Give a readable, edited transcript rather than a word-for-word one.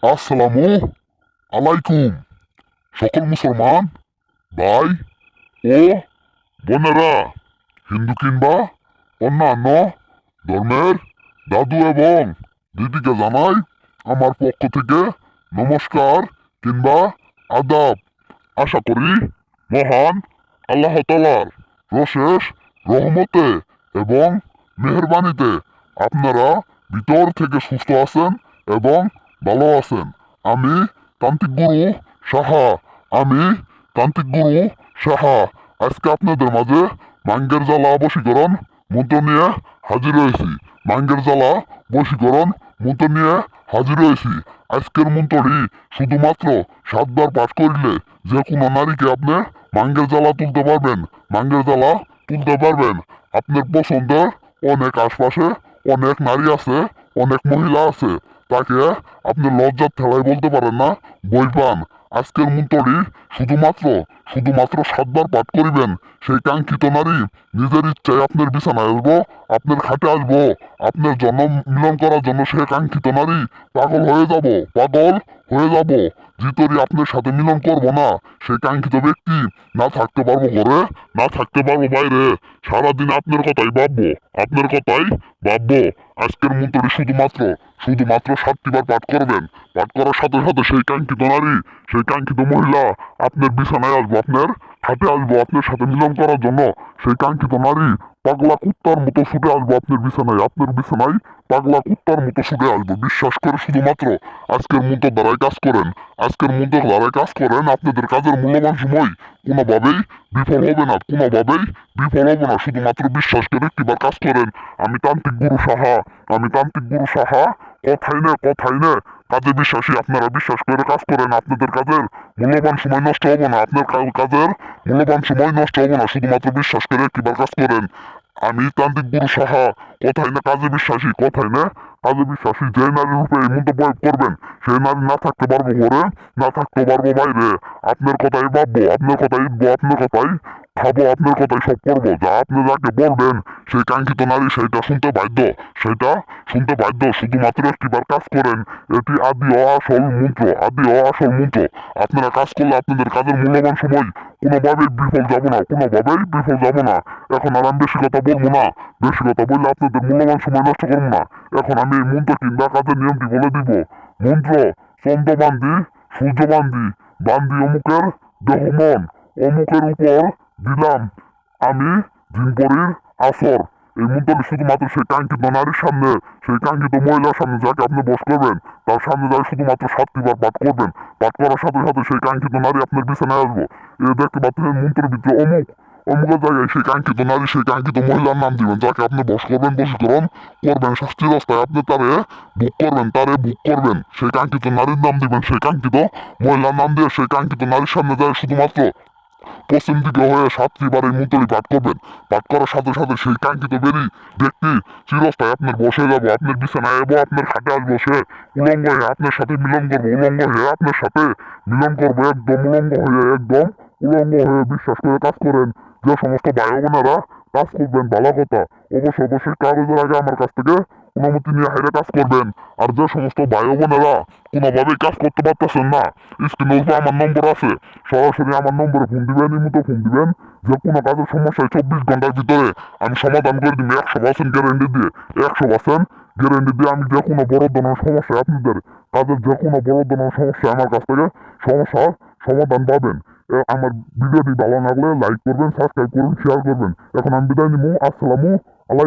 আসসালামু আলাইকুম সকল মুসলমান ভাই ও বোনেরা, হিন্দু কিংবা অন্যান্য ধর্মের দাদু এবং দিদিকে জানাই আমার পক্ষ থেকে নমস্কার কিংবা আদাব। আশা করি মহান আল্লাহ তাআলার অশেষ রহমতে এবং মেহেরবানিতে আপনারা ভিতর থেকে সুস্থ আছেন এবং ভালো আছেন। আমি তান্ত্রিক গুরু সাহা আমি তান্ত্রিক গুরু সাহা আজকে আপনাদের মাঝে মাঙ্গের জ্বালা বশীকরণ মন্ত্র নিয়ে হাজির হয়েছি। মাঙ্গের জ্বালা বশীকরণ মন্ত্র নিয়ে হাজির হয়েছি। আজকের মন্ত্রটি শুধুমাত্র 7 বার পাঠ করিলে যে কোনো নারীকে আপনি মাঙ্গের জ্বালা তুলতে পারবেন। মাঙ্গের জ্বালা তুলতে পারবেন। আপনার পছন্দের অনেক আশপাশে অনেক নারী আছে, অনেক মহিলা আছে, তাকে আপনি লজ্জার ঠেলায় বলতে পারেন না, বই পান। আজকের মন্ত্রটি শুধুমাত্র 7 বার পাঠ করিবেন। সেই কাঙ্ক্ষিত নারী নিজের ইচ্ছায় আপনার বিছানায় আসবো, আপনার খাটে আসবো, আপনার জন্য মিলন করার জন্য সে কাঙ্ক্ষিত নারী পাগল হয়ে যাব। জিতরি আপনার সাথে মিলন করবো না, সেই কাঙ্ক্ষিত ব্যক্তি না থাকতে পারবো ঘরে, না থাকতে পারবো বাইরে, সারাদিন আপনার কথাই ভাববো। আজকের মন্ত্রটি শুধুমাত্র 7টি বার পাঠ করবেন। পাঠ করার সাথে সাথে সেই কাঙ্ক্ষিত নারী, সেই কাঙ্ক্ষিত মহিলা আপনার বিছানায় আসবো, আপনার হাতে আসবো আপনার সাথে মিলন করার জন্য। সেই কাঙ্ক্ষিত নারী পাগলা কুত্তার মতো ছুটে আসবো আপনার বিছানায় পাগলা কুত্তার মতো ছুটে আসবো। বিশ্বাস করে শুধুমাত্র আজকের মন্ত্র দ্বারাই কাজ করেন। আপনাদের কাজের মূল্যবান সময় কোনোভাবেই বিফল হবে না। শুধুমাত্র বিশ্বাস করে একটিবার কাজ করেন। আমি তান্ত্রিক গুরু সাহা কথাই নে কাজে বিশ্বাসী। আপনারা বিশ্বাস করে কাজ করেন। আপনাদের কাজের মূল্যবান সময় নষ্ট হবে না। কাজের মূল্যবান সময় নষ্ট হবে না। শুধুমাত্র বিশ্বাস করে একটিবার কাজ করেন। আমি তান্ত্রিক গুরু সাহা কথাই না কাজে বিশ্বাসী। যে নারীর রূপে এই মন্ত্র প্রয়োগ করবেন, সেই নারী না থাকতে পারবো ঘরে, না থাকতে পারবো বাইরে। আপনার কথাই ভাববো, আপনার কথাই খাবো, আপনার কথাই সব করবো। যা আপনি যাকে বলবেন সেই কাঙ্ক্ষিত নারী সেটা শুনতে বাধ্য। শুধুমাত্র একটিবার কাজ করেন। এটি আদি ও আসল মন্ত্র। আপনারা কাজ করলে আপনাদের কাজের মূল্যবান সময় কোনোভাবেই বিফল যাব না। এখন আর আমি বেশি কথা বলবো না। বেশি কথা বললে আপনাদের মূল্যবান সময় নষ্ট করবো না। এখন আমি এই মন্ত্র কিংবা কাজের নিয়মটি বলে দিব। মন্ত্র: চন্দ্র সূর্য বান্দি অমুকের দেহ মন, অমুকের উপর দিলাম আমি জিনপরির আসর। এই মন্ত্রটি শুধুমাত্র সেই কাঙ্ক্ষিত নারীর সামনে, সেই কাঙ্ক্ষিত মহিলার সামনে যাকে আপনি বস করবেন, তার সামনে যাই শুধুমাত্র 7টি বার পাঠ করবেন। পাঠ করার সাথে সাথে সেই কাঙ্ক্ষিত নারী আপনার বিছানায় আসবো। দেখতে পাচ্ছেন মন্ত্রের ভিতরে অমুকের জায়গায় সেই কাঙ্ক্ষিত নারী, সেই কাঙ্ক্ষিত মহিলার নাম দিবেন, যাকে আপনি বস করবেন, বশীকরণ করবেন। শাস্তি রাস্তায় আপনি তারে বুক করবেন। সেই কাঙ্ক্ষিত নারীর নাম দিবেন, সেই কাঙ্ক্ষিত মহিলার নাম দিয়ে সেই কাঙ্ক্ষিত নারীর সামনে যায় শুধুমাত্র পশ্চিম দিকে হয়ে 7টি বার এই মন্ত্রটি পাঠ করবেন। পাঠ করার সাথে সাথে সেই কাঙ্ক্ষিত ব্যক্তি চিরস্থায় আপনার বসে যাবো, আপনার বিছানায় এবো, আপনার খাটে আসবো। সে উলঙ্গ হয়ে আপনার সাথে মিলন করবো, উলঙ্গ হয়ে বিশ্বাস করে কাজ করেন। যে সমস্ত ভাই বোনেরা কাজ করবেন, ভালো কথা, অবশ্যই কাগজের আগে আমার কাছ থেকে অনুমতি নিয়ে হাইরে কাজ করবেন। আর যে সমস্ত ভাই বোনেরা কোনোভাবেই কাজ করতে পারতেছেন না, স্ক্রিনে উপরে আমার নম্বর আছে, সরাসরি আমার নম্বরে ফোন দিবেন। যে কোনো কাজের সমস্যায় 24 ঘন্টার ভিতরে আমি সমাধান করে দিব। 100% গ্যারেন্টি দিয়ে আমি যে কোনো বড় ধরনের সমস্যায় আপনাদের কাজের যে কোনো বড় ধরনের সমস্যায় আমার কাছ থেকে সমস্যার সমাধান পাবেন। আমার ভিডিওটি ভালো লাগলে লাইক করবেন, সাবস্ক্রাইব করবেন, শেয়ার করবেন। এখন আমি বিদায় নিবো। আসসালামু আলাইকুম।